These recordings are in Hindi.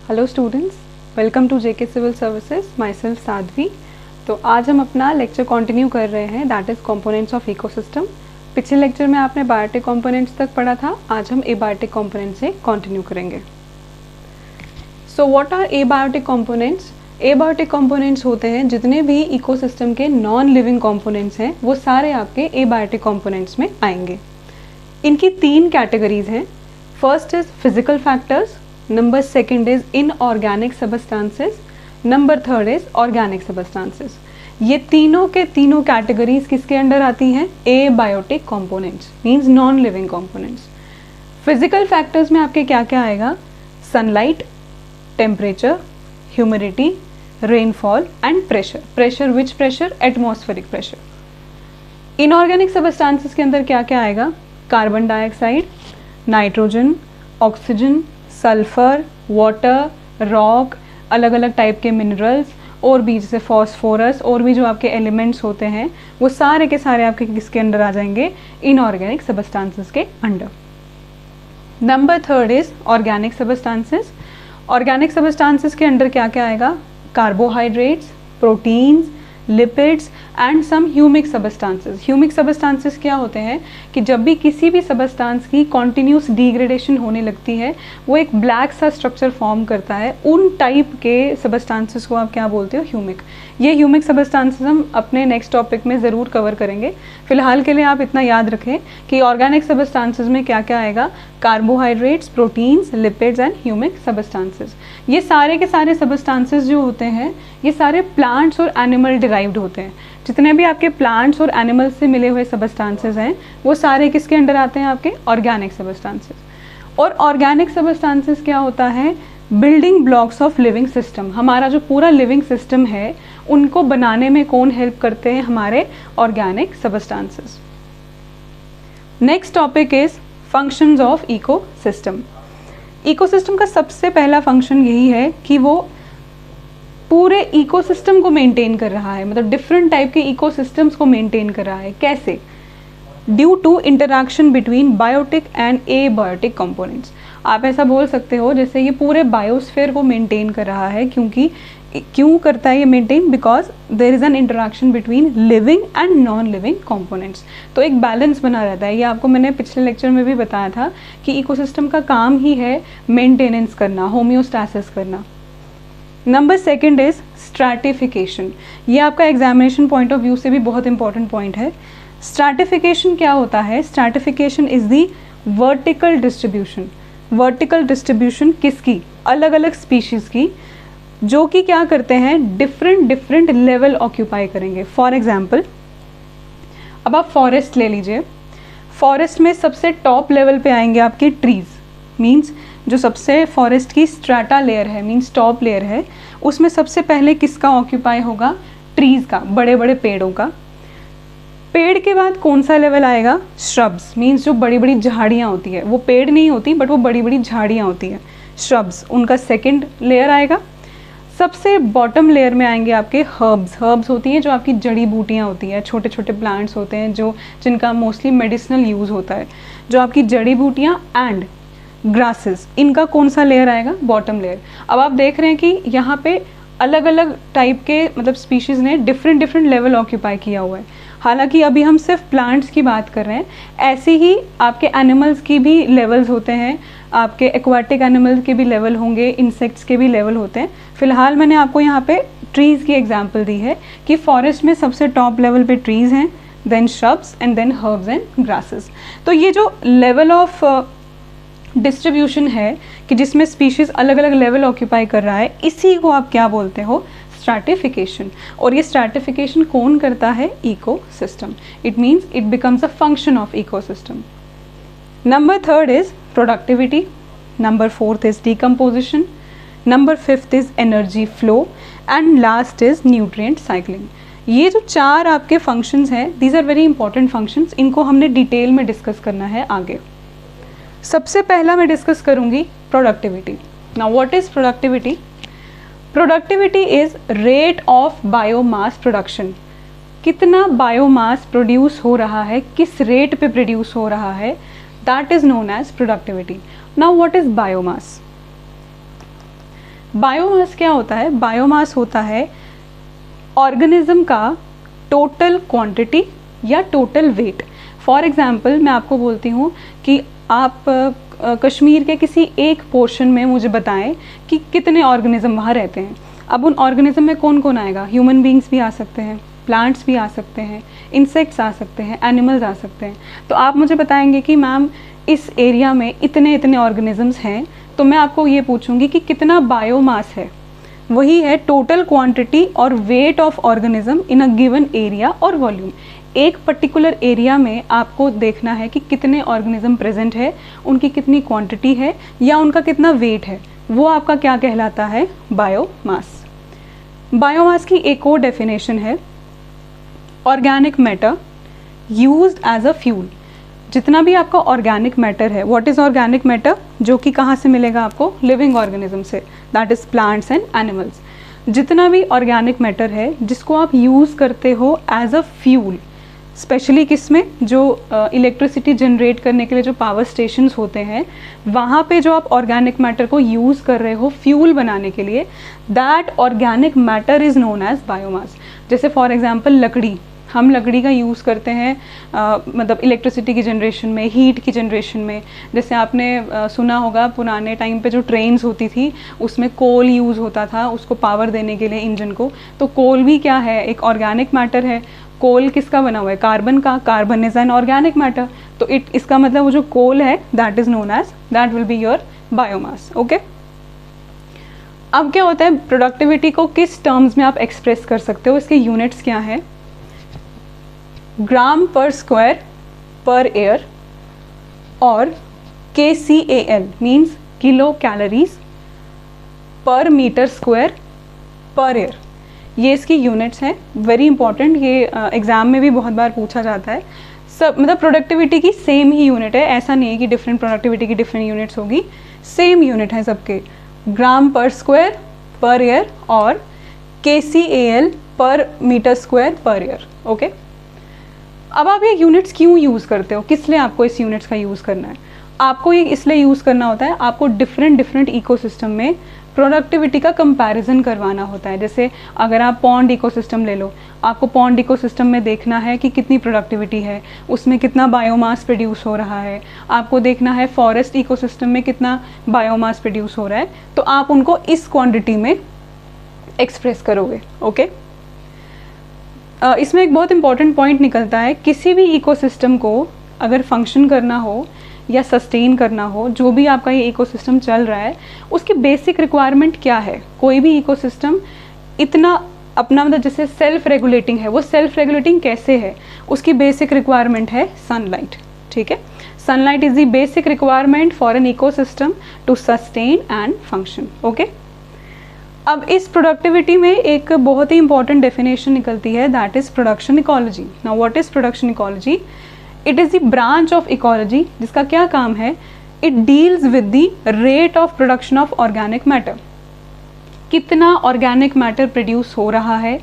Hello students, welcome to JK civil services. Myself Sadhvi. तो आज हम अपना लेक्चर कंटिन्यू कर रहे हैं, that is components of ecosystem. पिछले लेक्चर में आपने बायोटिक कंपोनेंट्स तक पढ़ा था, आज हम एबायोटिक कंपोनेंट्स से कंटिन्यू करेंगे। So what are abiotic components? Abiotic components होते हैं जितने भी इकोसिस्टम के नॉन लिविंग कंपोनेंट्स हैं वो सारे आपके एबायोटिक कंपोनेंट्स में आएंगे। इनकी तीन कैटेगरीज हैं। First is physical factors, number second is inorganic substances, number third is organic substances. ये तीनों के तीनों कैटेगरीज किसके अंडर आती हैं? Abiotic components, means non living components. Physical factors में आपके क्या क्या आएगा? Sunlight, temperature, humidity, rainfall and pressure. Pressure which pressure? Atmospheric pressure. Inorganic substances के अंदर क्या क्या आएगा? Carbon dioxide, nitrogen, oxygen, sulphur, water, rock, अलग अलग टाइप के मिनरल्स और भी जैसे फॉस्फोरस और भी जो आपके एलिमेंट्स होते हैं वो सारे के सारे आपके किसके अंडर आ जाएंगे? इनऑर्गेनिक सबस्टांसेस के under. Number third is organic substances. Organic substances के अंडर क्या क्या आएगा? Carbohydrates, proteins, lipids and some humic substances. Humic substances क्या होते हैं कि जब भी किसी भी सबस्टांस की कॉन्टिन्यूस डिग्रेडेशन होने लगती है वो एक ब्लैक सा स्ट्रक्चर फॉर्म करता है, उन टाइप के सबस्टांसेस को आप क्या बोलते हो? ह्यूमिक। ये ह्यूमिक सबस्टांसेस हम अपने नेक्स्ट टॉपिक में ज़रूर कवर करेंगे। फिलहाल के लिए आप इतना याद रखें कि ऑर्गेनिक सबस्टांसेस में क्या क्या आएगा? Carbohydrates, proteins, lipids and humic substances. ये सारे के सारे सबस्टांसेस जो होते हैं ये सारे प्लांट्स और एनिमल डिराइव्ड होते हैं। जितने भी आपके प्लांट्स और एनिमल्स से मिले हुए सबस्टांसेस हैं वो सारे किसके अंडर आते हैं? आपके ऑर्गेनिक सबस्टांसेस। और ऑर्गेनिक सबस्टांसेस क्या होता है? Building blocks of living system. हमारा जो पूरा लिविंग सिस्टम है उनको बनाने में कौन हेल्प करते हैं? हमारे organic substances. Next topic is functions of ecosystem. Ecosystem का सबसे पहला फंक्शन यही है कि वो पूरे इकोसिस्टम को मेंटेन कर रहा है, मतलब डिफरेंट टाइप के इकोसिस्टम्स को मेंटेन कर रहा है। कैसे? Due to interaction between biotic and abiotic components. आप ऐसा बोल सकते हो जैसे ये पूरे बायोस्फीयर को मेंटेन कर रहा है। क्यों करता है ये maintain? Because there is an interaction between living and non living components. तो एक बैलेंस बना रहता है। ये आपको मैंने पिछले लेक्चर में भी बताया था कि इकोसिस्टम का काम ही है मेंटेनेंस करना, होम्योस्टैसिस करना। Number second is stratification. ये आपका एग्जामिनेशन पॉइंट ऑफ व्यू से भी बहुत इंपॉर्टेंट पॉइंट है। स्ट्रैटिफिकेशन क्या होता है? Stratification is the vertical distribution. Vertical distribution किसकी? अलग अलग स्पीशीज़ की, जो कि क्या करते हैं? डिफरेंट लेवल ऑक्यूपाई करेंगे। फॉर एग्जाम्पल अब आप फॉरेस्ट ले लीजिए। फॉरेस्ट में सबसे टॉप लेवल पे आएंगे आपके ट्रीज़, मीन्स जो सबसे फॉरेस्ट की स्ट्रैटा लेयर है, मीन्स टॉप लेयर है, उसमें सबसे पहले किसका ऑक्यूपाई होगा? ट्रीज़ का, बड़े बड़े पेड़ों का। पेड़ के बाद कौन सा लेवल आएगा? श्रब्स, मीन्स जो बड़ी बड़ी झाड़ियाँ होती है, वो पेड़ नहीं होती बट वो बड़ी बड़ी झाड़ियाँ होती हैं, श्रब्स, उनका सेकंड लेयर आएगा। सबसे बॉटम लेयर में आएंगे आपके हर्ब्स। हर्ब्स होती हैं जो आपकी जड़ी बूटियाँ होती हैं, छोटे छोटे प्लांट्स होते हैं जो जिनका मोस्टली मेडिसिनल यूज़ होता है, जो आपकी जड़ी बूटियाँ एंड ग्रासेस, इनका कौन सा लेयर आएगा? Bottom layer. अब आप देख रहे हैं कि यहाँ पे अलग अलग टाइप के मतलब स्पीशीज़ ने डिफरेंट लेवल ऑक्यूपाई किया हुआ है। हालांकि अभी हम सिर्फ प्लांट्स की बात कर रहे हैं, ऐसे ही आपके एनिमल्स की भी लेवल्स होते हैं, आपके एक्वाटिक एनिमल्स के भी लेवल होंगे, इंसेक्ट्स के भी लेवल होते हैं। फिलहाल मैंने आपको यहाँ पे ट्रीज़ की एग्जाम्पल दी है कि फॉरेस्ट में सबसे टॉप लेवल पे ट्रीज़ हैं, then shrubs and then herbs and grasses. तो ये जो लेवल ऑफ डिस्ट्रीब्यूशन है कि जिसमें स्पीशीज़ अलग अलग लेवल ऑक्यूपाई कर रहा है, इसी को आप क्या बोलते हो? स्ट्रैटिफिकेशन। और ये स्ट्रैटिफिकेशन कौन करता है? Ecosystem. It means it becomes a function of ecosystem. Number third is productivity, number fourth is decomposition, number fifth is energy flow and last is nutrient cycling. ये जो चार आपके फंक्शंस हैं, these are very important functions. इनको हमने डिटेल में डिस्कस करना है आगे। सबसे पहला मैं डिस्कस करूंगी productivity. Now what is productivity? Productivity is rate of biomass production. कितना बायोमास प्रोड्यूस हो रहा है, किस रेट पे प्रोड्यूस हो रहा है, that is known as productivity. Now what is biomass? Biomass क्या होता है? बायोमास होता है ऑर्गेनिज्म का टोटल क्वांटिटी या टोटल वेट। फॉर एग्जांपल मैं आपको बोलती हूँ कि आप कश्मीर के किसी एक पोर्शन में मुझे बताएं कि कितने ऑर्गेनिज्म वहाँ रहते हैं। अब उन ऑर्गेनिज्म में कौन कौन आएगा? ह्यूमन बींग्स भी आ सकते हैं, प्लांट्स भी आ सकते हैं, इंसेक्ट्स आ सकते हैं, एनिमल्स आ सकते हैं। तो आप मुझे बताएंगे कि मैम इस एरिया में इतने इतने ऑर्गेनिजम्स हैं, तो मैं आपको ये पूछूंगी कि कितना बायोमास है। वही है टोटल क्वांटिटी और weight of organism in a given area और वॉल्यूम। एक पर्टिकुलर एरिया में आपको देखना है कि कितने ऑर्गेनिज्म प्रेजेंट है, उनकी कितनी क्वांटिटी है या उनका कितना वेट है, वो आपका क्या कहलाता है? बायोमास। बायोमास की एक और डेफिनेशन है organic matter used as a fuel. जितना भी आपका ऑर्गेनिक मैटर है, व्हाट इज़ ऑर्गेनिक मैटर? जो कि कहाँ से मिलेगा आपको? लिविंग ऑर्गेनिज्म से, that is plants and animals. जितना भी ऑर्गेनिक मैटर है जिसको आप यूज़ करते हो एज अ फ्यूल, स्पेशली किसमें? जो इलेक्ट्रिसिटी जनरेट करने के लिए जो पावर स्टेशंस होते हैं, वहाँ पे जो आप ऑर्गेनिक मैटर को यूज़ कर रहे हो फ्यूल बनाने के लिए, that organic matter is known as biomass. जैसे फॉर एग्जांपल लकड़ी, हम लकड़ी का यूज़ करते हैं मतलब इलेक्ट्रिसिटी की जनरेशन में, हीट की जनरेशन में। जैसे आपने सुना होगा पुराने टाइम पे जो ट्रेन्स होती थी उसमें कोल यूज़ होता था उसको पावर देने के लिए इंजन को। तो कोल भी क्या है? एक ऑर्गेनिक मैटर है। कोल किसका बना हुआ है? कार्बन का। Carbon is an organic matter. तो इसका मतलब वो जो कोल है that is known as, that will be your biomass. Okay. अब क्या होता है, प्रोडक्टिविटी को किस टर्म्स में आप एक्सप्रेस कर सकते हो? इसके यूनिट्स क्या है? ग्राम पर स्क्वायर पर एयर और KCAL means kilo calories per metre square per year. ये इसकी यूनिट्स हैं, वेरी इंपॉर्टेंट। ये एग्ज़ाम में भी बहुत बार पूछा जाता है। सब मतलब प्रोडक्टिविटी की सेम ही यूनिट है, ऐसा नहीं है कि डिफरेंट प्रोडक्टिविटी की डिफरेंट यूनिट्स होगी, सेम यूनिट है सबके। ग्राम पर स्क्वायर पर एयर और KCAL पर metre square per air. Okay. अब आप ये यूनिट्स क्यों यूज़ करते हो? किस लिए आपको इस यूनिट्स का यूज़ करना है? आपको ये इसलिए यूज़ करना होता है, आपको डिफरेंट इकोसिस्टम में प्रोडक्टिविटी का कंपैरिजन करवाना होता है। जैसे अगर आप पॉन्ड इकोसिस्टम ले लो, आपको पॉन्ड इकोसिस्टम में देखना है कि कितनी प्रोडक्टिविटी है, उसमें कितना बायोमास प्रोड्यूस हो रहा है। आपको देखना है फॉरेस्ट इकोसिस्टम में कितना बायोमास प्रोड्यूस हो रहा है। तो आप उनको इस क्वांटिटी में एक्सप्रेस करोगे। ओके। इसमें एक बहुत इंपॉर्टेंट पॉइंट निकलता है, किसी भी इकोसिस्टम को अगर फंक्शन करना हो या सस्टेन करना हो, जो भी आपका ये इकोसिस्टम चल रहा है, उसकी बेसिक रिक्वायरमेंट क्या है? कोई भी इकोसिस्टम इतना अपना मतलब जैसे सेल्फ रेगुलेटिंग है, वो सेल्फ रेगुलेटिंग कैसे है? उसकी बेसिक रिक्वायरमेंट है सनलाइट। ठीक है, sunlight is the basic requirement for an ecosystem to sustain and function. Okay. अब इस प्रोडक्टिविटी में एक बहुत ही इंपॉर्टेंट डेफिनेशन निकलती है, that is production ecology. Now what is production ecology? It is the branch of ecology जिसका क्या काम है? It deals with the rate of production of organic matter. कितना ऑर्गेनिक मैटर प्रोड्यूस हो रहा है,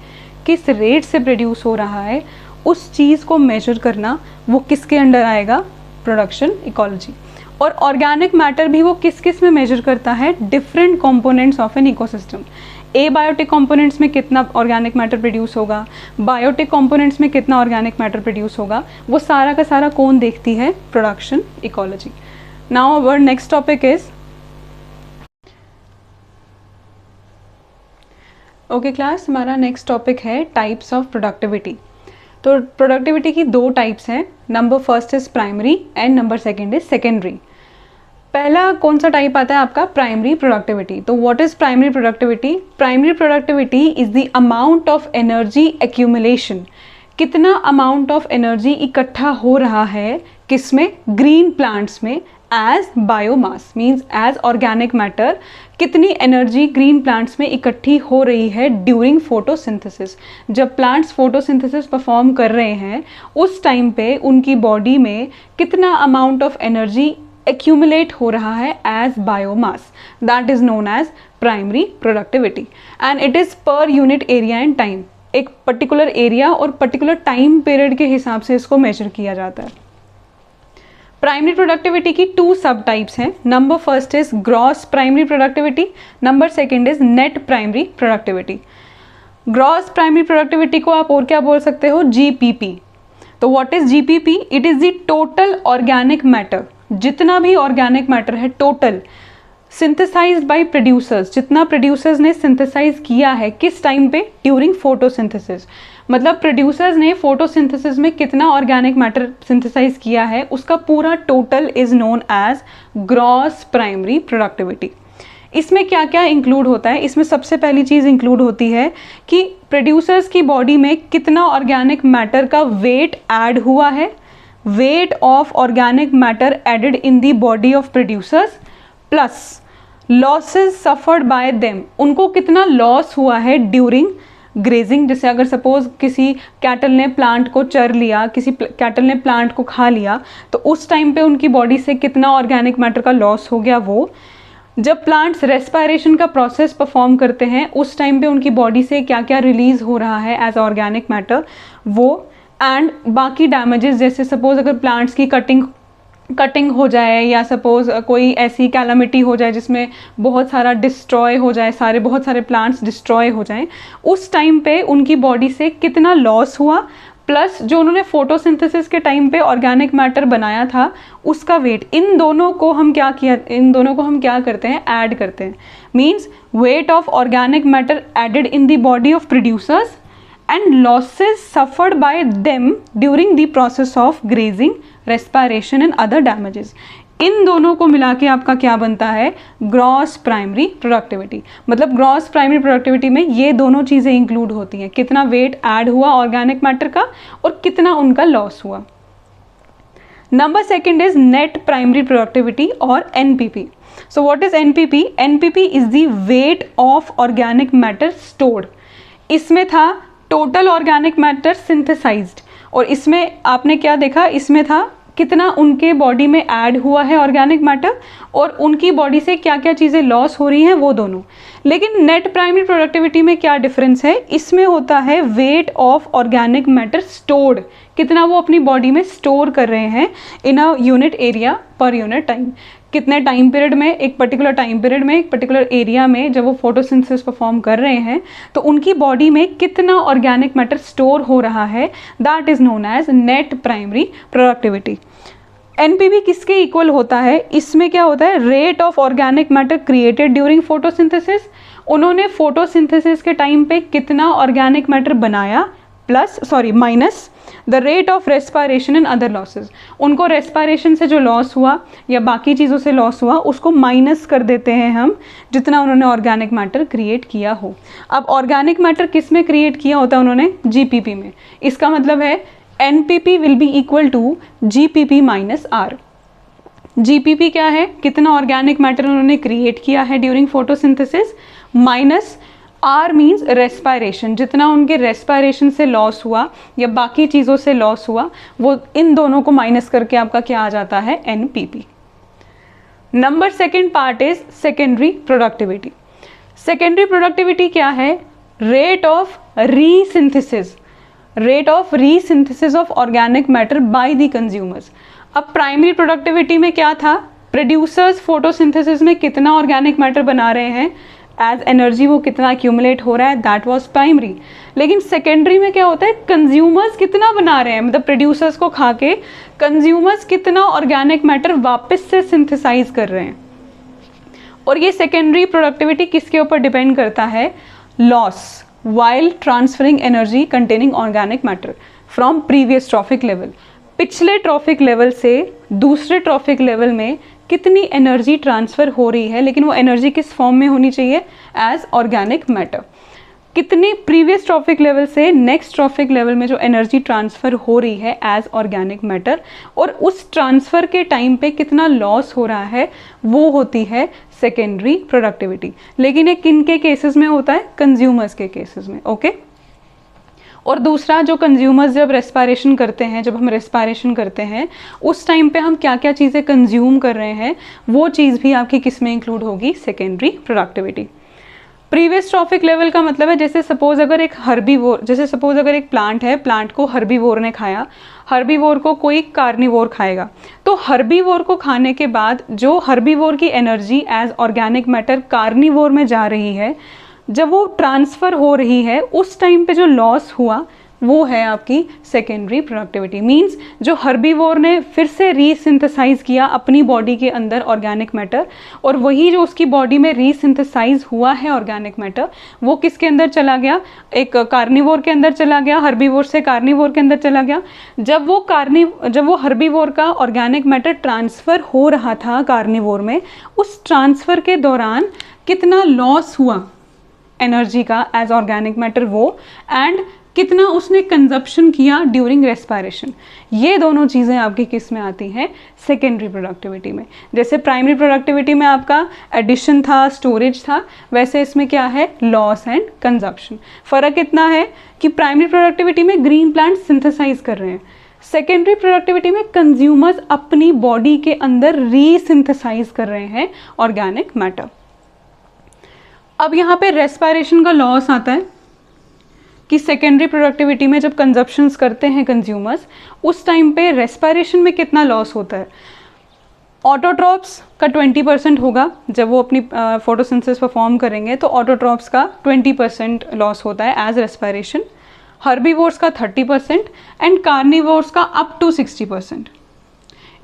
किस रेट से प्रोड्यूस हो रहा है, उस चीज़ को मेजर करना, वो किसके अंडर आएगा? Production ecology. और ऑर्गेनिक मैटर भी वो किस किस में मेजर करता है? Different components of an ecosystem. Abiotic components में कितना ऑर्गेनिक मैटर प्रोड्यूस होगा, बायोटिक कंपोनेंट्स में कितना ऑर्गेनिक मैटर प्रोड्यूस होगा, वो सारा का सारा कौन देखती है? Production ecology. Now our next topic is okay class, हमारा नेक्स्ट टॉपिक है टाइप्स ऑफ प्रोडक्टिविटी। तो प्रोडक्टिविटी की दो टाइप्स हैं, number first is primary and number second is secondary. पहला कौन सा टाइप आता है आपका? Primary productivity. तो what is primary productivity? Primary productivity is the amount of energy accumulation. कितना अमाउंट ऑफ एनर्जी इकट्ठा हो रहा है किसमें? ग्रीन प्लांट्स में as biomass means as organic matter. कितनी एनर्जी ग्रीन प्लांट्स में इकट्ठी हो रही है ड्यूरिंग फोटोसिंथेसिस। जब प्लांट्स फोटोसिंथेसिस परफॉर्म कर रहे हैं उस टाइम पे उनकी बॉडी में कितना अमाउंट ऑफ एनर्जी accumulate हो रहा है as biomass, that is known as primary productivity and it is per unit area and time। एक पर्टिकुलर एरिया और पर्टिकुलर टाइम पीरियड के हिसाब से इसको मेजर किया जाता है। प्राइमरी प्रोडक्टिविटी की 2 सब टाइप्स हैं। Number first is gross primary productivity, number second is net primary productivity. Gross primary productivity को आप और क्या बोल सकते हो, जीपीपी। तो what is GPP? It is the total organic matter, जितना भी ऑर्गेनिक मैटर है टोटल सिंथेसाइज्ड बाय प्रोड्यूसर्स, जितना प्रोड्यूसर्स ने सिंथेसाइज किया है, किस टाइम पे? During photosynthesis. मतलब प्रोड्यूसर्स ने फोटोसिंथेसिस में कितना ऑर्गेनिक मैटर सिंथेसाइज किया है, उसका पूरा total is known as gross primary productivity. इसमें क्या क्या इंक्लूड होता है? इसमें सबसे पहली चीज़ इंक्लूड होती है कि प्रोड्यूसर्स की बॉडी में कितना ऑर्गेनिक मैटर का वेट ऐड हुआ है, weight of organic matter added in the body of producers, plus losses suffered by them, उनको कितना लॉस हुआ है ड्यूरिंग ग्रेजिंग। जैसे अगर सपोज किसी कैटल ने प्लांट को चर लिया, किसी कैटल ने प्लांट को खा लिया, तो उस टाइम पे उनकी बॉडी से कितना ऑर्गेनिक मैटर का लॉस हो गया। वो जब प्लांट्स रेस्पिरेशन का प्रोसेस परफॉर्म करते हैं, उस टाइम पे उनकी बॉडी से क्या क्या रिलीज हो रहा है एज ऑर्गेनिक मैटर, वो एंड बाकी डैमेजेस, जैसे सपोज अगर प्लांट्स की कटिंग हो जाए या सपोज कोई ऐसी कैलामिटी हो जाए जिसमें बहुत सारा डिस्ट्रॉय हो जाए, बहुत सारे प्लांट्स डिस्ट्रॉय हो जाएं, उस टाइम पे उनकी बॉडी से कितना लॉस हुआ, प्लस जो उन्होंने फोटोसिंथेसिस के टाइम पे ऑर्गेनिक मैटर बनाया था उसका वेट, इन दोनों को हम क्या करते हैं, ऐड करते हैं। Means weight of organic matter added in the body of producers and losses suffered by them during the process of grazing, respiration and other damages। इन दोनों को मिला के आपका क्या बनता है, ग्रॉस प्राइमरी प्रोडक्टिविटी। मतलब ग्रॉस प्राइमरी प्रोडक्टिविटी में ये दोनों चीज़ें इंक्लूड होती हैं, कितना वेट ऐड हुआ ऑर्गेनिक मैटर का और कितना उनका लॉस हुआ। Number second is net primary productivity और NPP. So what is NPP? NPP is the weight of organic matter stored. इसमें था टोटल ऑर्गेनिक मैटर सिंथेसाइज्ड, और इसमें आपने क्या देखा, इसमें था कितना उनके बॉडी में ऐड हुआ है ऑर्गेनिक मैटर और उनकी बॉडी से क्या क्या चीज़ें लॉस हो रही हैं, वो दोनों। लेकिन नेट प्राइमरी प्रोडक्टिविटी में क्या डिफरेंस है, इसमें होता है weight of organic matter stored, कितना वो अपनी बॉडी में स्टोर कर रहे हैं in a unit area per unit time. कितने टाइम पीरियड में, एक पर्टिकुलर टाइम पीरियड में, एक पर्टिकुलर एरिया में जब वो फोटोसिंथेसिस परफॉर्म कर रहे हैं तो उनकी बॉडी में कितना ऑर्गेनिक मैटर स्टोर हो रहा है, that is known as net primary productivity. NPV किसके इक्वल होता है? इसमें क्या होता है, rate of organic matter created during photosynthesis, उन्होंने फोटोसिंथेसिस के टाइम पे कितना ऑर्गेनिक मैटर बनाया, minus the rate of respiration and other losses, उनको रेस्पिरेशन से जो लॉस हुआ या बाकी चीज़ों से लॉस हुआ उसको माइनस कर देते हैं हम, जितना उन्होंने ऑर्गेनिक मैटर क्रिएट किया हो। अब ऑर्गेनिक मैटर किस में क्रिएट किया होता है उन्होंने? जीपीपी में। इसका मतलब है NPP will be equal to GPP minus R. GPP क्या है, कितना ऑर्गेनिक मैटर उन्होंने क्रिएट किया है during photosynthesis, minus R means respiration, जितना उनके रेस्पिरेशन से लॉस हुआ या बाकी चीज़ों से लॉस हुआ, वो इन दोनों को माइनस करके आपका क्या आ जाता है, NPP. Number second part is secondary productivity. Secondary productivity क्या है? Rate of resynthesis, rate of resynthesis of organic matter by the consumers. अब प्राइमरी प्रोडक्टिविटी में क्या था, प्रोड्यूसर्स फोटोसिंथेसिस में कितना ऑर्गेनिक मैटर बना रहे हैं एज एनर्जी, वो कितना एक्यूमुलेट हो रहा है, दैट वाज प्राइमरी। लेकिन सेकेंडरी में क्या होता है, कंज्यूमर्स कितना बना रहे हैं, मतलब प्रोड्यूसर्स को खा के कंज्यूमर्स कितना ऑर्गेनिक मैटर वापस से सिंथेसाइज कर रहे हैं। और ये सेकेंडरी प्रोडक्टिविटी किसके ऊपर डिपेंड करता है, loss while transferring energy containing organic matter from previous trophic level। पिछले ट्रॉफिक लेवल से दूसरे ट्रॉफिक लेवल में कितनी एनर्जी ट्रांसफ़र हो रही है, लेकिन वो एनर्जी किस फॉर्म में होनी चाहिए, एज ऑर्गेनिक मैटर। कितनी प्रीवियस ट्रॉफिक लेवल से नेक्स्ट ट्रॉफिक लेवल में जो एनर्जी ट्रांसफ़र हो रही है एज ऑर्गेनिक मैटर, और उस ट्रांसफ़र के टाइम पे कितना लॉस हो रहा है, वो होती है सेकेंडरी प्रोडक्टिविटी। लेकिन ये किन के केसेस में होता है, कंज्यूमर्स के केसेस में, ओके। और दूसरा, जो कंज्यूमर्स जब रेस्पिरेशन करते हैं, जब हम रेस्पिरेशन करते हैं उस टाइम पे हम क्या क्या चीज़ें कंज्यूम कर रहे हैं, वो चीज़ भी आपकी किस में इंक्लूड होगी, secondary productivity. Previous trophic level का मतलब है जैसे सपोज अगर एक हर्बीवोर, जैसे सपोज अगर एक प्लांट है, प्लांट को हर्बीवोर ने खाया, हर्बीवोर को कोई कार्निवोर खाएगा, तो हर्बीवोर को खाने के बाद जो हर्बीवोर की energy as organic matter carnivore में जा रही है, जब वो ट्रांसफ़र हो रही है उस टाइम पे जो लॉस हुआ वो है आपकी सेकेंडरी प्रोडक्टिविटी। मींस जो हर्बीवोर ने फिर से रीसिंथेसाइज किया अपनी बॉडी के अंदर ऑर्गेनिक मैटर, और वही जो उसकी बॉडी में रीसिंथेसाइज हुआ है ऑर्गेनिक मैटर, वो किसके अंदर चला गया, एक कार्निवोर के अंदर चला गया, हर्बीवोर से कार्निवोर के अंदर चला गया। जब वो हर्बीवोर का ऑर्गेनिक मैटर ट्रांसफ़र हो रहा था कार्निवोर में, उस ट्रांसफ़र के दौरान कितना लॉस हुआ एनर्जी का एज ऑर्गेनिक मैटर वो, एंड कितना उसने कंजप्शन किया ड्यूरिंग रेस्पिरेशन, ये दोनों चीज़ें आपकी किस में आती हैं, सेकेंडरी प्रोडक्टिविटी में। जैसे प्राइमरी प्रोडक्टिविटी में आपका एडिशन था, स्टोरेज था, वैसे इसमें क्या है, लॉस एंड कंजप्शन। फ़र्क इतना है कि प्राइमरी प्रोडक्टिविटी में ग्रीन प्लांट सिंथेसाइज कर रहे हैं, सेकेंडरी प्रोडक्टिविटी में कंज्यूमर्स अपनी बॉडी के अंदर रीसिंथेसाइज कर रहे हैं ऑर्गेनिक मैटर। अब यहाँ पे रेस्पिरेशन का लॉस आता है कि सेकेंडरी प्रोडक्टिविटी में जब कंजप्शंस करते हैं कंज्यूमर्स, उस टाइम पे रेस्पिरेशन में कितना लॉस होता है। ऑटोट्रॉप्स का 20% होगा, जब वो अपनी फोटोसिंथेसिस परफॉर्म करेंगे तो ऑटोट्रॉप्स का 20% लॉस होता है एज रेस्पिरेशन, हर्बीवोर्स का 30% एंड कार्निवोर्स का up to 60%।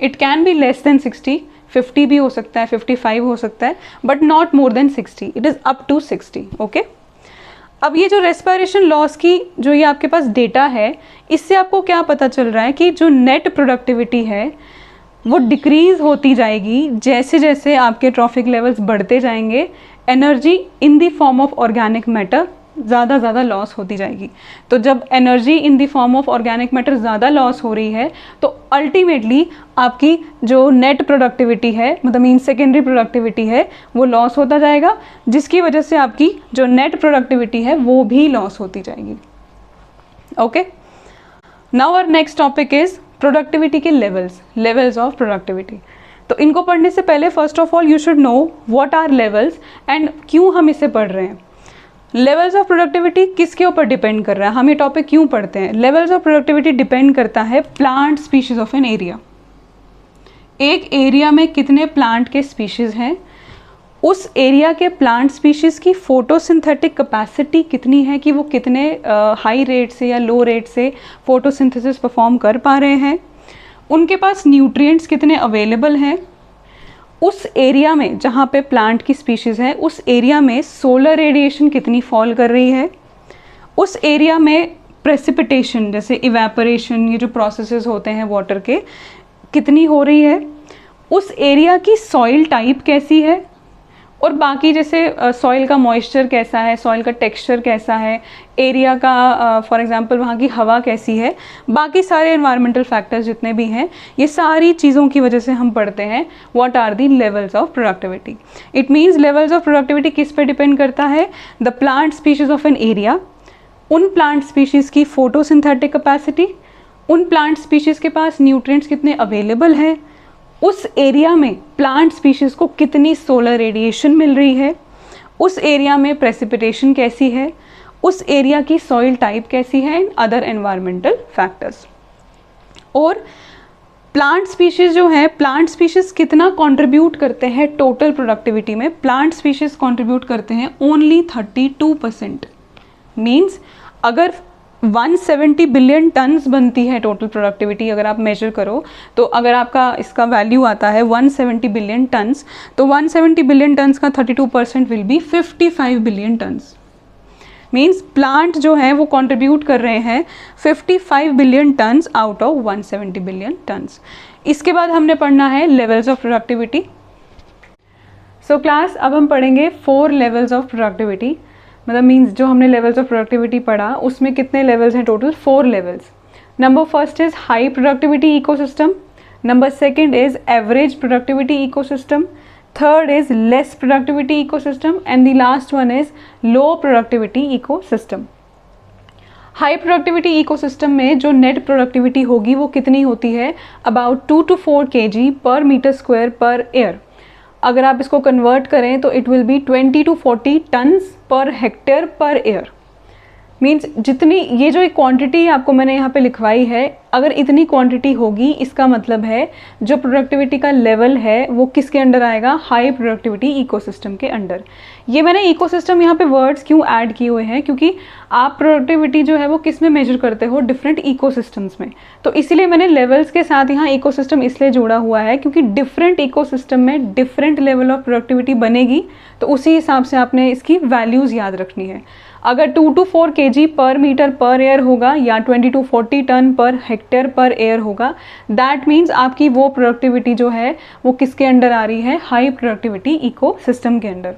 It can be less than 60, 50 भी हो सकता है, 55 हो सकता है, but not more than 60, it is up to 60। ओके, अब ये जो रेस्पिरेशन लॉस की जो ये आपके पास डेटा है, इससे आपको क्या पता चल रहा है कि जो नेट प्रोडक्टिविटी है वो डिक्रीज़ होती जाएगी जैसे जैसे आपके ट्रॉफिक लेवल्स बढ़ते जाएंगे, energy in the form of organic matter ज़्यादा लॉस होती जाएगी। तो जब energy in the form of organic matter ज़्यादा लॉस हो रही है तो अल्टीमेटली आपकी जो नेट प्रोडक्टिविटी है, मतलब मीन सेकेंडरी प्रोडक्टिविटी है, वो लॉस होता जाएगा, जिसकी वजह से आपकी जो नेट प्रोडक्टिविटी है वो भी लॉस होती जाएगी। Okay, now our next topic is productivity के लेवल्स ऑफ प्रोडक्टिविटी। तो इनको पढ़ने से पहले first of all you should know what are levels and क्यों हम इसे पढ़ रहे हैं। लेवल्स ऑफ प्रोडक्टिविटी किसके ऊपर डिपेंड कर रहा है, हम ये टॉपिक क्यों पढ़ते हैं। लेवल्स ऑफ प्रोडक्टिविटी डिपेंड करता है plant species of an area. एक एरिया में कितने प्लांट के स्पीशीज हैं, उस एरिया के प्लांट स्पीशीज की फोटोसिंथेटिक कैपेसिटी कितनी है कि वो कितने हाई रेट से या लो रेट से फोटोसिंथेसिस परफॉर्म कर पा रहे हैं, उनके पास न्यूट्रिएंट्स कितने अवेलेबल हैं, उस एरिया में जहाँ पे प्लांट की स्पीशीज़ है उस एरिया में सोलर रेडिएशन कितनी फॉल कर रही है, उस एरिया में प्रेसिपिटेशन जैसे इवेपोरेशन, ये जो प्रोसेसेस होते हैं वाटर के, कितनी हो रही है, उस एरिया की सॉइल टाइप कैसी है, और बाकी जैसे सॉइल का मॉइस्चर कैसा है, सॉइल का टेक्सचर कैसा है, एरिया का फॉर एग्जांपल वहाँ की हवा कैसी है, बाकी सारे एनवायरमेंटल फैक्टर्स जितने भी हैं, ये सारी चीज़ों की वजह से हम पढ़ते हैं what are the levels of productivity. It means levels of productivity किस पे डिपेंड करता है, the plant species of an area, उन प्लांट स्पीशीज़ की फोटोसिंथेटिक कैपेसिटी, उन प्लांट स्पीशीज़ के पास न्यूट्रिएंट्स कितने अवेलेबल हैं, उस एरिया में प्लांट स्पीशीज़ को कितनी सोलर रेडिएशन मिल रही है, उस एरिया में प्रेसिपिटेशन कैसी है, उस एरिया की सॉइल टाइप कैसी है, एंड अदर एनवायरमेंटल फैक्टर्स। और प्लांट स्पीशीज़ जो है, प्लांट स्पीशीज़ कितना कंट्रीब्यूट करते हैं टोटल प्रोडक्टिविटी में, प्लांट स्पीशीज़ कंट्रीब्यूट करते हैं ओनली 32%। मीन्स अगर 170 बिलियन टन्स बनती है टोटल प्रोडक्टिविटी, अगर आप मेजर करो तो अगर आपका इसका वैल्यू आता है 170 बिलियन टन्स, तो 170 बिलियन टन्स का 32% will be 55 billion turns. Means plant जो है वो कंट्रीब्यूट कर रहे हैं 55 billion turns out of 170 billion turns. इसके बाद हमने पढ़ना है levels of productivity. So class अब हम पढ़ेंगे 4 लेवल्स ऑफ प्रोडक्टिविटी, मतलब मीन्स जो हमने लेवल्स ऑफ प्रोडक्टिविटी पढ़ा उसमें कितने लेवल्स हैं total, 4 levels. Number first is high productivity ecosystem, number second is average productivity ecosystem, third is less productivity ecosystem and the last one is low productivity ecosystem. High productivity ecosystem में जो नेट प्रोडक्टिविटी होगी वो कितनी होती है, about 2 to 4 kg per metre square per year. अगर आप इसको कन्वर्ट करें तो it will be 20 to 40 tons per hectare per year. Means जितनी ये जो एक क्वांटिटी आपको मैंने यहाँ पे लिखवाई है, अगर इतनी क्वांटिटी होगी, इसका मतलब है जो प्रोडक्टिविटी का लेवल है वो किसके अंडर आएगा, हाई प्रोडक्टिविटी इकोसिस्टम के अंडर। ये मैंने इकोसिस्टम यहाँ पे वर्ड्स क्यों ऐड किए हुए हैं, क्योंकि आप प्रोडक्टिविटी जो है वो किस में मेजर करते हो, डिफरेंट इकोसिस्टम्स में। तो इसीलिए मैंने लेवल्स के साथ यहाँ इकोसिस्टम इसलिए जोड़ा हुआ है क्योंकि डिफरेंट इकोसिस्टम में डिफरेंट लेवल ऑफ प्रोडक्टिविटी बनेगी, तो उसी हिसाब से आपने इसकी वैल्यूज़ याद रखनी है। अगर 2 to 4 kg पर मीटर पर एयर होगा या 20 to 40 टन पर हेक्टेयर पर एयर होगा, दैट मीन्स आपकी वो प्रोडक्टिविटी जो है वो किसके अंडर आ रही है, हाई प्रोडक्टिविटी इकोसिस्टम के अंडर।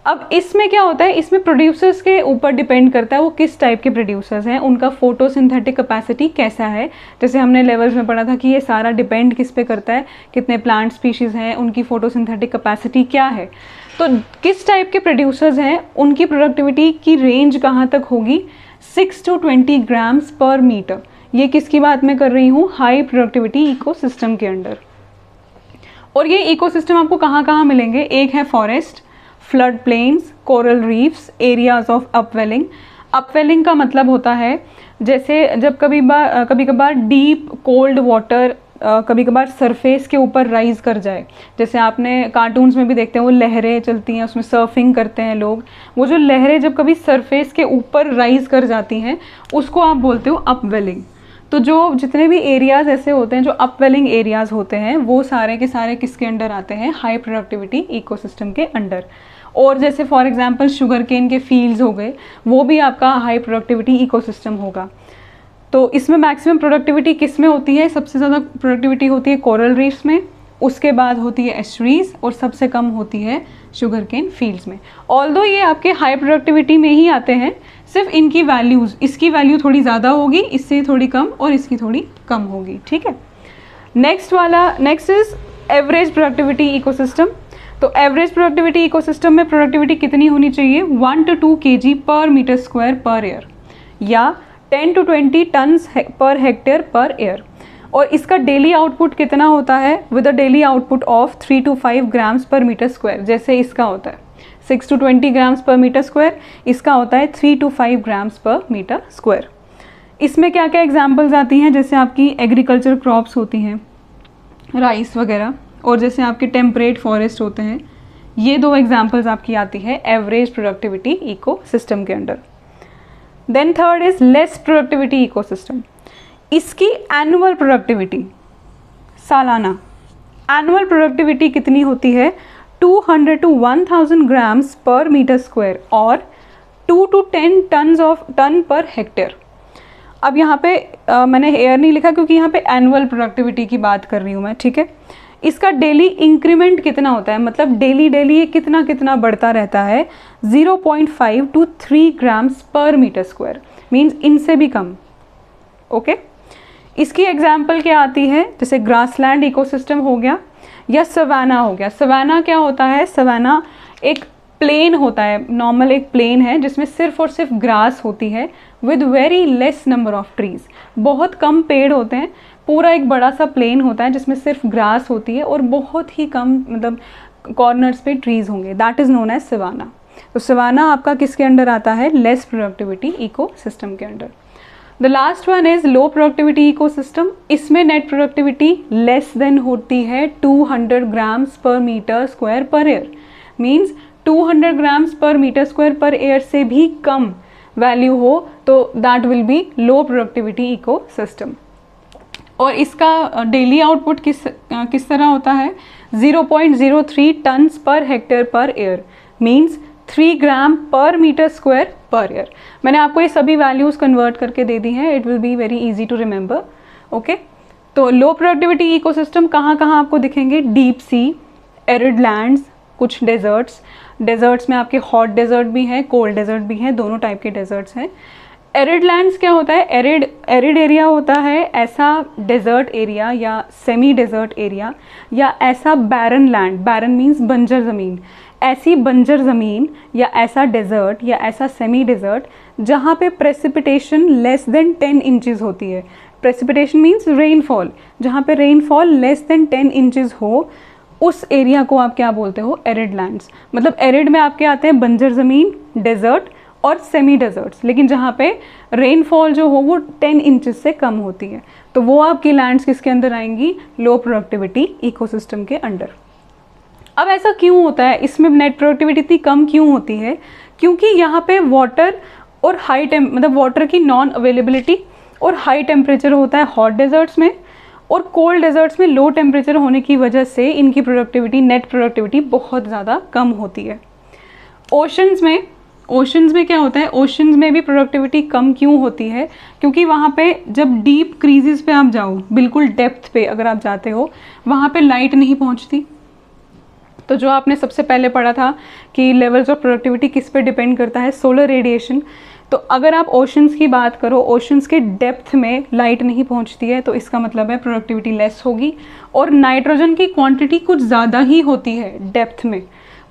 अब इसमें क्या होता है, इसमें प्रोड्यूसर्स के ऊपर डिपेंड करता है वो किस टाइप के प्रोड्यूसर्स हैं, उनका फोटोसिंथेटिक कैपेसिटी कैसा है। जैसे हमने लेवल्स में पढ़ा था कि ये सारा डिपेंड किस पे करता है, कितने प्लांट स्पीशीज़ हैं, उनकी फोटोसिंथेटिक कैपेसिटी क्या है। तो किस टाइप के प्रोड्यूसर्स हैं उनकी प्रोडक्टिविटी की रेंज कहाँ तक होगी, 6 to 20 ग्राम्स पर मीटर। ये किसकी बात मैं कर रही हूँ, हाई प्रोडक्टिविटी इकोसिस्टम के अंडर। और ये इकोसिस्टम आपको कहाँ कहाँ मिलेंगे, एक है forest, flood plains, coral reefs, areas of upwelling. Upwelling का मतलब होता है जैसे जब कभी कभार डीप कोल्ड वाटर कभी कभार सरफेस के ऊपर राइज कर जाए, जैसे आपने कार्टून्स में भी देखते हैं वो लहरें चलती हैं, उसमें सर्फिंग करते हैं लोग, वो जो लहरें जब कभी सरफेस के ऊपर राइज कर जाती हैं उसको आप बोलते हो अपवेलिंग। तो जो जितने भी एरियाज़ ऐसे होते हैं जो अपवेलिंग एरियाज़ होते हैं वो सारे के सारे किसके अंडर आते हैं, हाई प्रोडक्टिविटी इकोसिस्टम के अंडर। और जैसे फॉर एग्जांपल शुगर केन के फील्ड्स हो गए, वो भी आपका हाई प्रोडक्टिविटी इकोसिस्टम होगा। तो इसमें मैक्सिमम प्रोडक्टिविटी किस में होती है, सबसे ज़्यादा प्रोडक्टिविटी होती है कोरल रीफ्स में, उसके बाद होती है एस्चुरीज और सबसे कम होती है शुगर केन फील्ड्स में। ऑल्दो ये आपके हाई प्रोडक्टिविटी में ही आते हैं, सिर्फ इनकी वैल्यूज़, इसकी वैल्यू थोड़ी ज़्यादा होगी, इससे थोड़ी कम और इसकी थोड़ी कम होगी, ठीक है। Next is average productivity ecosystem. तो एवरेज प्रोडक्टिविटी इकोसिस्टम में प्रोडक्टिविटी कितनी होनी चाहिए, 1 to 2 kg per metre square per air या 10 to 20 टन्स पर हेक्टेयर पर एयर। और इसका डेली आउटपुट कितना होता है, with a daily output of 3 to 5 grams per metre square. जैसे इसका होता है 6 to 20 grams per metre square, इसका होता है 3 to 5 grams per metre square. इसमें क्या क्या एग्जांपल्स आती हैं, जैसे आपकी एग्रीकल्चर क्रॉप्स होती हैं, राइस वगैरह, और जैसे आपके टेम्परेट फॉरेस्ट होते हैं। ये दो एग्जांपल्स आपकी आती है एवरेज प्रोडक्टिविटी इकोसिस्टम के under. Then third is less productivity ecosystem. इसकी एनुअल प्रोडक्टिविटी, सालाना एनुअल प्रोडक्टिविटी कितनी होती है, 200 to 1000 grams per metre square और 2 to 10 टन पर हेक्टेयर। अब यहाँ पे मैंने एयर नहीं लिखा क्योंकि यहाँ पे एनुअल प्रोडक्टिविटी की बात कर रही हूँ मैं, ठीक है। इसका डेली इंक्रीमेंट कितना होता है, मतलब डेली ये कितना कितना बढ़ता रहता है, 0.5 to 3 grams per metre square, means इनसे भी कम, ओके। इसकी एग्जाम्पल क्या आती है, जैसे ग्रासलैंड इकोसिस्टम हो गया या सवाना हो गया। सवाना क्या होता है, सवाना एक प्लेन होता है, नॉर्मल एक प्लेन है जिसमें सिर्फ और सिर्फ ग्रास होती है with very less number of trees. बहुत कम पेड़ होते हैं, पूरा एक बड़ा सा प्लेन होता है जिसमें सिर्फ ग्रास होती है और बहुत ही कम मतलब कॉर्नर्स पे ट्रीज होंगे, that is known as savanna. तो सवाना आपका किसके अंडर आता है, लेस प्रोडक्टिविटी इकोसिस्टम के under. The last one is low productivity ecosystem. इसमें नेट प्रोडक्टिविटी लेस देन होती है 200 grams per metre square per year, means 200 grams per metre square per year से भी कम वैल्यू हो तो that will be low productivity ecosystem. और इसका डेली आउटपुट किस तरह होता है, 0.03 टन्स पर हेक्टेयर पर एयर, मीन्स 3 ग्राम पर मीटर स्क्वायर पर एयर। मैंने आपको ये सभी वैल्यूज़ कन्वर्ट करके दे दी हैं, it will be very easy to remember, okay. तो लो प्रोडक्टिविटी इकोसिस्टम कहाँ कहाँ आपको दिखेंगे, डीप सी, एरिड लैंड्स, कुछ डेजर्ट्स में आपके हॉट डेजर्ट भी हैं, कोल्ड डेजर्ट भी हैं, दोनों टाइप के डेजर्ट्स हैं। एरिड लैंड्स क्या होता है, एरिड एरिया होता है ऐसा डेजर्ट एरिया या सेमी डेजर्ट एरिया या ऐसा बैरन लैंड, बैरन मीन्स बंजर ज़मीन, ऐसी बंजर ज़मीन या ऐसा डेजर्ट या ऐसा सेमी डेजर्ट जहाँ पे प्रेसिपिटेशन लेस देन 10 इंचज़ होती है। प्रेसिपिटेशन मीन्स रेनफॉल, जहाँ पे रेनफॉल लेस देन 10 इंचज़ हो, उस एरिया को आप क्या बोलते हो, एरिड लैंड्स। मतलब एरिड में आपके आते हैं बंजर ज़मीन, डेजर्ट और सेमी डेजर्ट्स, लेकिन जहाँ पे रेनफॉल जो हो वो 10 इंचेस से कम होती है, तो वो आपकी लैंड्स किसके अंदर आएंगी, लो प्रोडक्टिविटी इकोसिस्टम के अंडर। अब ऐसा क्यों होता है, इसमें नेट प्रोडक्टिविटी इतनी कम क्यों होती है, क्योंकि यहाँ पे वाटर और मतलब वाटर की नॉन अवेलेबिलिटी और हाई टेम्परेचर होता है हॉट डेजर्ट्स में, और कोल्ड डेजर्ट्स में लो टेम्परेचर होने की वजह से इनकी प्रोडक्टिविटी, नेट प्रोडक्टिविटी बहुत ज़्यादा कम होती है। ओशंस में क्या होता है, ओशंस में भी प्रोडक्टिविटी कम क्यों होती है, क्योंकि वहाँ पे जब डीप क्रीजेस पे आप जाओ, बिल्कुल डेप्थ पे अगर आप जाते हो, वहाँ पे लाइट नहीं पहुँचती। तो जो आपने सबसे पहले पढ़ा था कि लेवल्स ऑफ प्रोडक्टिविटी किस पे डिपेंड करता है, सोलर रेडिएशन। तो अगर आप ओशंस की बात करो, ओशंस के डेप्थ में लाइट नहीं पहुंचती है, तो इसका मतलब है प्रोडक्टिविटी लेस होगी, और नाइट्रोजन की क्वांटिटी कुछ ज़्यादा ही होती है डेप्थ में,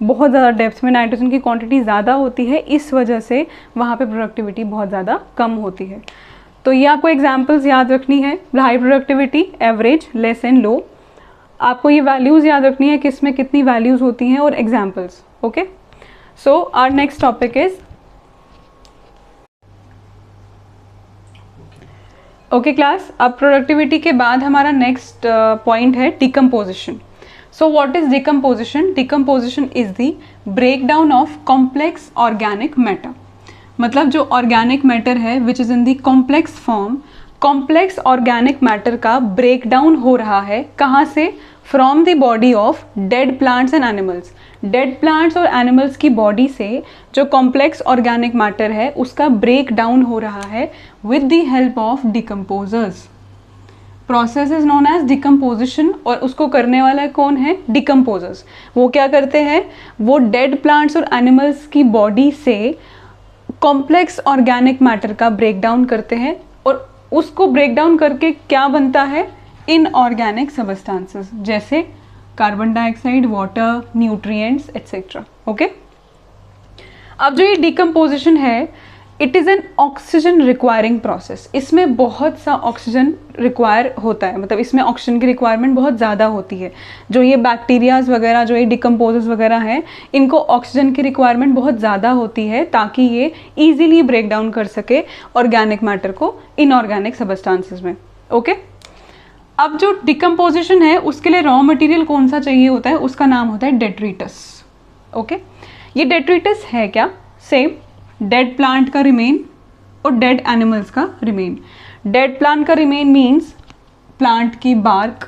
बहुत ज़्यादा डेप्थ में नाइट्रोजन की क्वांटिटी ज़्यादा होती है, इस वजह से वहाँ पे प्रोडक्टिविटी बहुत ज़्यादा कम होती है। तो ये आपको एग्जाम्पल्स याद रखनी है, high productivity, average, less and low. आपको ये वैल्यूज़ याद रखनी है, किस में कितनी वैल्यूज़ होती हैं, और examples. Okay, so our next topic is okay class. अब प्रोडक्टिविटी के बाद हमारा नेक्स्ट पॉइंट है decomposition. So what is decomposition? Decomposition is the breakdown of complex organic matter. मतलब जो ऑर्गेनिक मैटर है which is in the complex form, complex organic matter का ब्रेकडाउन हो रहा है कहाँ से? From the body of dead plants and animals. Dead plants और एनिमल्स की बॉडी से जो कॉम्प्लेक्स ऑर्गेनिक मैटर है उसका ब्रेक डाउन हो रहा है with the help of decomposers. Process is known as decomposition, और उसको करने वाला कौन है? डिकम्पोजर्स। वो क्या करते हैं? वो डेड प्लांट्स और एनिमल्स की बॉडी से कॉम्प्लेक्स ऑर्गेनिक मैटर का ब्रेक डाउन करते हैं, और उसको ब्रेक डाउन करके क्या बनता है? इनऑर्गेनिक सबस्टांसेस, जैसे carbon dioxide, water, nutrients etcetera. Okay, अब जो ये डिकम्पोजिशन है, it is an oxygen requiring process. इसमें बहुत सा ऑक्सीजन रिक्वायर होता है, मतलब इसमें ऑक्सीजन की रिक्वायरमेंट बहुत ज़्यादा होती है। जो ये बैक्टीरियाज वगैरह, जो ये डिकम्पोजर्स वगैरह हैं, इनको ऑक्सीजन की रिक्वायरमेंट बहुत ज़्यादा होती है ताकि ये ईजिली ब्रेक डाउन कर सके ऑर्गेनिक मैटर को इनऑर्गेनिक सबस्टांसेस में। ओके, अब जो डिकम्पोजिशन है उसके लिए रॉ मटेरियल कौन सा चाहिए होता है? उसका नाम होता है डेट्रिटस। ओके, ये डेट्रिटस है क्या? सेम डेड प्लांट का रिमेन और डेड एनिमल्स का रिमेन। डेड प्लांट का रिमेन मीन्स प्लांट की बार्क,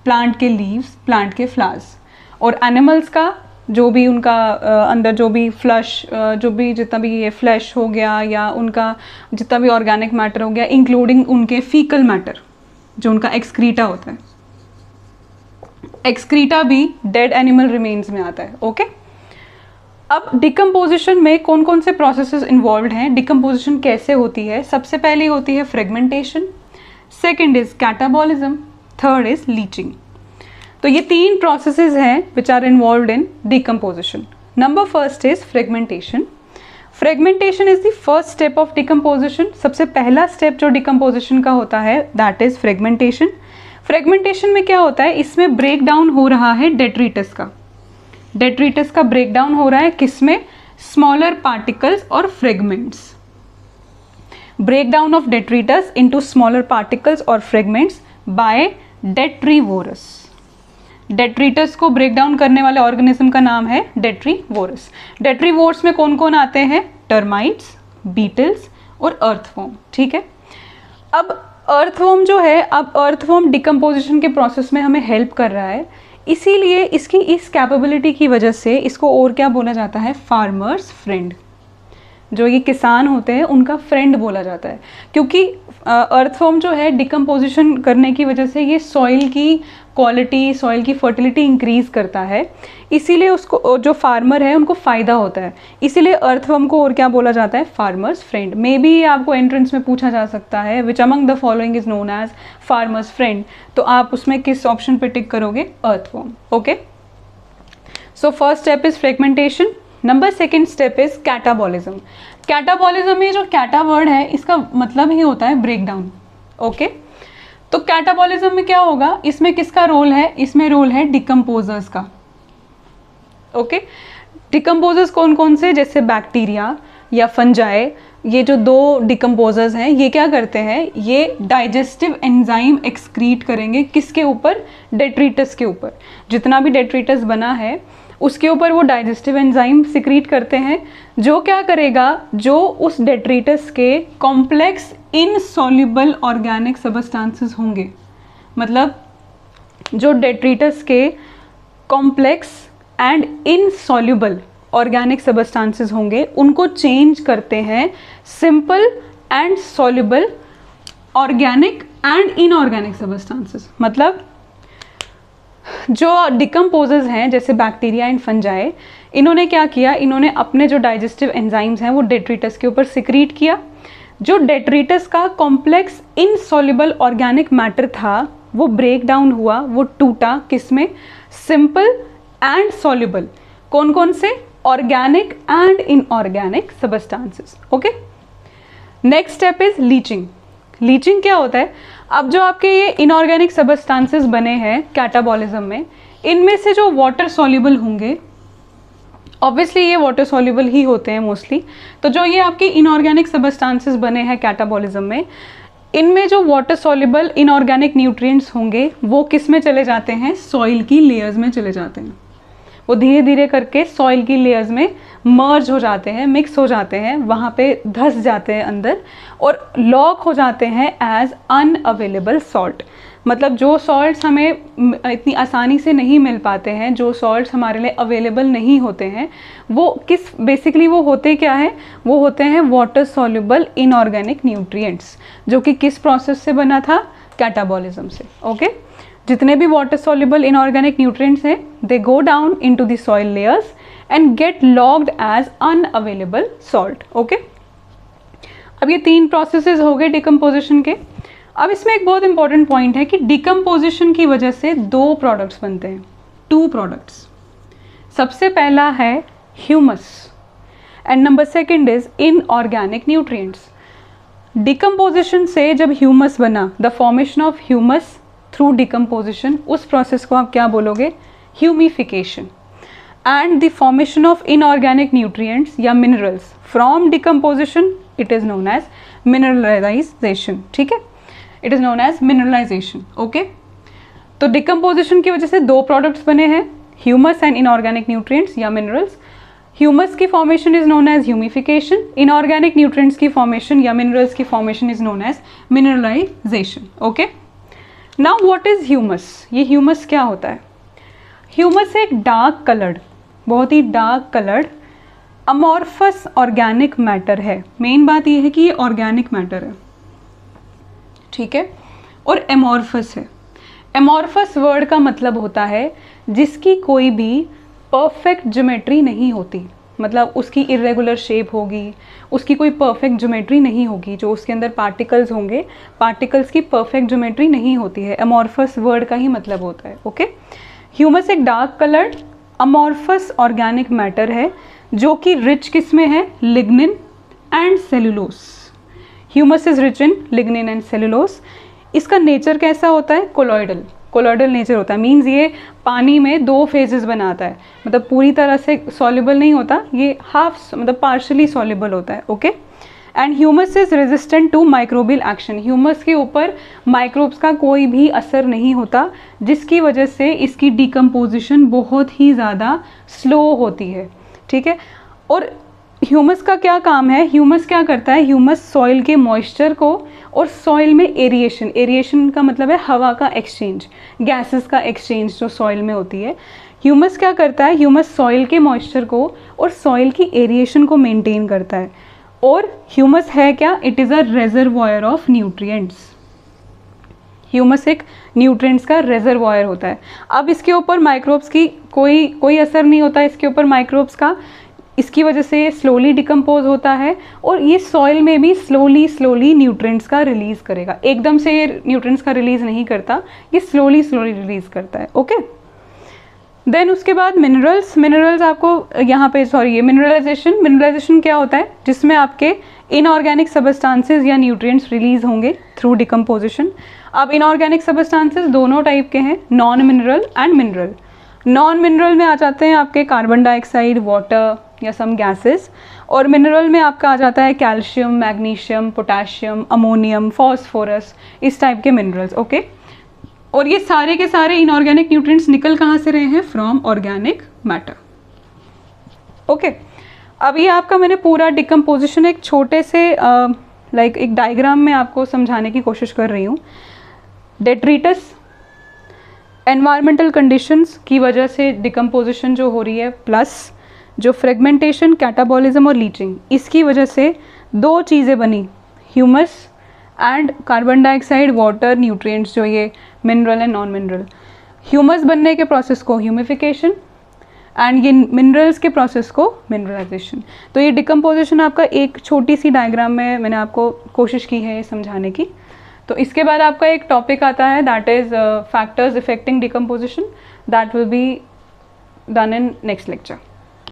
प्लांट के लीव्स, प्लांट के फ्लावर्स, और एनिमल्स का जो भी उनका अंदर जो भी फ्लश, जो भी जितना भी ये फ्लैश हो गया या उनका जितना भी ऑर्गेनिक मैटर हो गया, इंक्लूडिंग उनके फीकल मैटर, जो उनका एक्सक्रीटा होता है। एक्सक्रीटा भी डेड एनिमल रिमेन्स में आता है। ओके, अब डिकम्पोजिशन में कौन कौन से प्रोसेसेस इन्वॉल्व हैं? डिकम्पोजिशन कैसे होती है? सबसे पहले होती है fragmentation, second is catabolism, third is leaching. तो ये तीन प्रोसेसेस हैं which are involved in decomposition. Number first is fragmentation. Fragmentation is the first step of decomposition. सबसे पहला स्टेप जो डिकम्पोजिशन का होता है दैट इज फ्रेगमेंटेशन। फ्रेगमेंटेशन में क्या होता है? इसमें ब्रेक डाउन हो रहा है डेट्रिटस का। डेट्रिटस का ब्रेक डाउन हो रहा है किसमें? स्मॉलर पार्टिकल्स और fragments. Break down of detritus into smaller particles और फ्रेगमेंट्स बाय डेट्रीवोरस। डेट्रिटस को ब्रेक डाउन करने वाले ऑर्गेनिज्म का नाम है डेट्रीवोरस। डेट्रीवोरस में कौन कौन आते हैं? टर्माइट्स, बीटल्स और अर्थवॉर्म। ठीक है, अब अर्थवॉर्म जो है, अब अर्थवॉर्म डिकम्पोजिशन के प्रोसेस में हमें हेल्प कर रहा है, इसीलिए इसकी इस कैपेबिलिटी की वजह से इसको और क्या बोला जाता है? Farmer's friend. जो ये किसान होते हैं उनका फ्रेंड बोला जाता है, क्योंकि अर्थवॉर्म जो है डिकम्पोजिशन करने की वजह से ये सॉइल की क्वालिटी, सॉइल की फर्टिलिटी इंक्रीज़ करता है, इसीलिए उसको जो फार्मर है उनको फ़ायदा होता है। इसीलिए अर्थवॉर्म को और क्या बोला जाता है? Farmer's friend. मे बी आपको एंट्रेंस में पूछा जा सकता है which among the following is known as farmer's friend, तो आप उसमें किस ऑप्शन पे टिक करोगे? Earthworm. Okay, so first step is fragmentation. Number second step is catabolism. Catabolism में जो कैटा वर्ड है इसका मतलब ही होता है ब्रेक डाउन। ओके, तो कैटाबॉलिज्म में क्या होगा? इसमें किसका रोल है? इसमें रोल है डिकम्पोजर्स का। ओके, डिकम्पोजर्स कौन कौन से? जैसे बैक्टीरिया, या फंजाई, ये जो दो डिकम्पोजर्स हैं, ये क्या करते हैं, ये डाइजेस्टिव एंजाइम एक्सक्रीट करेंगे किसके ऊपर, डेट्रीटस के ऊपर। जितना भी डेट्रीटस बना है उसके ऊपर वो डाइजेस्टिव एंजाइम सिक्रीट करते हैं, जो क्या करेगा, जो उस डेट्रीटस के कॉम्प्लेक्स इनसॉल्युबल ऑर्गेनिक सब्सटेंसेस होंगे, मतलब जो डेट्रीटस के complex and insoluble organic substances होंगे, उनको चेंज करते हैं simple and soluble organic and inorganic substances. मतलब जो डिकम्पोजर्स हैं जैसे बैक्टीरिया एंड फंजाई, इन्होंने क्या किया, इन्होंने अपने जो डाइजेस्टिव एंजाइम्स हैं वो डेट्रीटस के ऊपर सिक्रीट किया। जो डेट्रीटस का कॉम्प्लेक्स इनसॉल्युबल ऑर्गेनिक मैटर था वो ब्रेक डाउन हुआ, वो टूटा किसमें, सिंपल एंड सॉल्युबल, कौन कौन से, organic and inorganic substances. Okay, next step is leaching. Leaching क्या होता है, अब जो आपके ये इनऑर्गेनिक सब्सटेंसेस बने हैं कैटाबॉलिज्म में, इनमें से जो वाटर सॉल्युबल होंगे, ऑब्वियसली ये वाटर सॉल्युबल ही होते हैं मोस्टली, तो जो ये आपके इनऑर्गेनिक सब्सटेंसेस बने हैं कैटाबॉलिज्म में, इनमें जो वाटर सॉल्युबल इनऑर्गेनिक न्यूट्रिएंट्स होंगे वो किस में चले जाते हैं, सॉइल की लेयर्स में चले जाते हैं। वो धीरे धीरे करके सॉइल की लेयर्स में मर्ज हो जाते हैं, मिक्स हो जाते हैं, वहाँ पे धंस जाते हैं अंदर और लॉक हो जाते हैं एज अनअवेलेबल सॉल्ट। मतलब जो सॉल्ट्स हमें इतनी आसानी से नहीं मिल पाते हैं, जो सॉल्ट्स हमारे लिए अवेलेबल नहीं होते हैं, वो किस बेसिकली वो होते क्या हैं, वो होते हैं वाटर सॉल्युबल इनऑर्गेनिक न्यूट्रिएंट्स, जो कि किस प्रोसेस से बना था, कैटाबॉलिज्म से। ओके, जितने भी वाटर सॉल्युबल इनऑर्गेनिक न्यूट्रिएंट्स हैं, they go down into the soil layers and get locked as unavailable salt. Okay, अब ये 3 प्रोसेसेस हो गए डिकम्पोजिशन के। अब इसमें एक बहुत इंपॉर्टेंट पॉइंट है कि डिकम्पोजिशन की वजह से 2 प्रोडक्ट्स बनते हैं, 2 प्रोडक्ट्स। सबसे पहला है humus and number 2 is inorganic nutrients. Decomposition से जब ह्यूमस बना, the formation of humus through decomposition, उस प्रोसेस को आप क्या बोलोगे, humification. And the formation of inorganic nutrients या minerals from decomposition, it is known as mineralization. ठीक है, it is known as mineralization. Okay, तो डिकम्पोजिशन की वजह से 2 प्रोडक्ट्स बने हैं, ह्यूमस एंड इनऑर्गेनिक न्यूट्रिएंट्स या मिनरल्स। ह्यूमस की formation is known as humification, inorganic nutrients की फॉर्मेशन या मिनरल्स की formation is known as mineralization. Okay, now what is humus, ये ह्यूमस क्या होता है। ह्यूमस एक डार्क कलर्ड, बहुत ही dark coloured amorphous organic matter है। मेन बात ये है कि ये ऑर्गेनिक मैटर है, ठीक है, और एमॉर्फस है। एमॉर्फस वर्ड का मतलब होता है जिसकी कोई भी परफेक्ट ज्योमेट्री नहीं होती, मतलब उसकी इरेगुलर शेप होगी, उसकी कोई परफेक्ट ज्योमेट्री नहीं होगी, जो उसके अंदर पार्टिकल्स होंगे, पार्टिकल्स की परफेक्ट ज्योमेट्री नहीं होती है। अमॉर्फस वर्ड का ही मतलब होता है। ओके, ह्यूमस एक dark coloured amorphous organic matter है जो कि रिच किस में है, lignin and cellulose. Humus is rich in lignin and cellulose. इसका नेचर कैसा होता है, कोलॉइडल, कोलॉइडल नेचर होता है। मीन्स ये पानी में 2 फेजेस बनाता है, मतलब पूरी तरह से सॉल्युबल नहीं होता, ये हाफ मतलब पार्शली सॉल्युबल होता है। Okay, and humus is resistant to microbial action. Humus के ऊपर माइक्रोब्स का कोई भी असर नहीं होता, जिसकी वजह से इसकी डिकम्पोजिशन बहुत ही ज़्यादा स्लो होती है। ठीक है, और ह्यूमस का क्या काम है, ह्यूमस क्या करता है, ह्यूमस सॉइल के मॉइस्चर को और सॉइल में एरिएशन, एरिएशन का मतलब है हवा का एक्सचेंज, गैसेस का एक्सचेंज जो सॉइल में होती है। ह्यूमस क्या करता है, ह्यूमस सॉइल के मॉइस्चर को और सॉइल की एरिएशन को मेंटेन करता है। और ह्यूमस है क्या, it is a reservoir of nutrients. Humus एक न्यूट्रिएंट्स का रेजर्वॉयर होता है। अब इसके ऊपर माइक्रोब्स की कोई असर नहीं होता इसके ऊपर माइक्रोब्स का, इसकी वजह से ये स्लोली डिकम्पोज होता है और ये सॉइल में भी स्लोली न्यूट्रिएंट्स का रिलीज़ करेगा। एकदम से ये न्यूट्रिएंट्स का रिलीज़ नहीं करता, ये स्लोली रिलीज़ करता है। ओके, देन उसके बाद मिनरल्स। मिनरल्स आपको यहाँ पे ये मिनरलाइजेशन क्या होता है, जिसमें आपके इनऑर्गेनिक सबस्टांसेस या न्यूट्रिएंट्स रिलीज होंगे थ्रू डिकम्पोजिशन। अब इनऑर्गेनिक सबस्टांसेस दोनों टाइप के हैं, non mineral and mineral. Non mineral में आ जाते हैं आपके कार्बन डाइऑक्साइड, वाटर या सम गैसेस, और मिनरल में आपका आ जाता है calcium, magnesium, potassium, ammonium, phosphorus, इस टाइप के मिनरल्स। ओके, और ये सारे के सारे इनऑर्गेनिक न्यूट्रिएंट्स निकल कहाँ से रहे हैं? From organic matter. ओके, अब ये आपका मैंने पूरा डिकम्पोजिशन एक छोटे से लाइक एक डायग्राम में आपको समझाने की कोशिश कर रही हूँ। डेट्रिटस, एनवायरमेंटल कंडीशंस की वजह से डिकम्पोजिशन जो हो रही है, प्लस जो फ्रेगमेंटेशन, कैटाबॉलिज्म और लीचिंग, इसकी वजह से दो चीज़ें बनी, humus and carbon dioxide, water, nutrients, जो ये mineral and non mineral. Humus बनने के प्रोसेस को ह्यूमिफिकेशन एंड ये मिनरल्स के प्रोसेस को मिनरलाइजेशन। तो ये डिकम्पोजिशन आपका एक छोटी सी डायग्राम में मैंने आपको कोशिश की है समझाने की। तो इसके बाद आपका एक टॉपिक आता है, that is factors affecting decomposition, that will be done in next lecture.